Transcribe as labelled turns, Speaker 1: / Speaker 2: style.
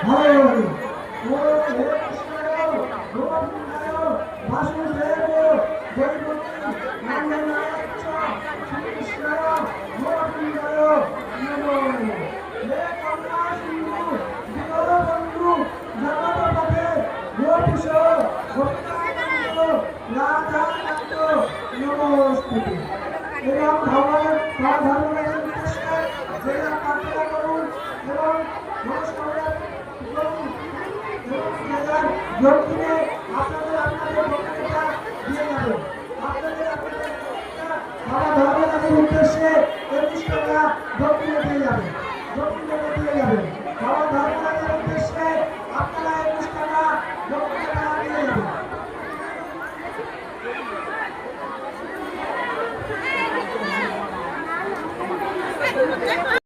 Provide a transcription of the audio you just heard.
Speaker 1: হরে হরে ও হে কৃষ্ণায় গোবিন্দায় বাসুদেব জয়মতি নন্দনাচ্চ শ্রীকৃষ্ণায় গোবিন্দায় নমো হে কমলা সিন্ধু দীনবন্ধু জগৎপতে গোপীশ গোপিকাকান্ত রাধাকান্ত নমস্তুতে। এবং ভগবানের ধর্মের উদ্দেশ্যে যেটা প্রার্থনা করুন এবং নমস্কার করুন এবং যোগদিনে আপনাদের আপনাদের বক্তব্যটা দিয়ে যাবেন। আপনাদের আপনাদের বাবা ধর্মদাসের উদ্দেশ্যে 25 টাকা দক্ষিণে দিয়ে যাবেন, দক্ষিণে দিয়ে যাবেন। বাবা ধর্মদাসের উদ্দেশ্যে আপনারা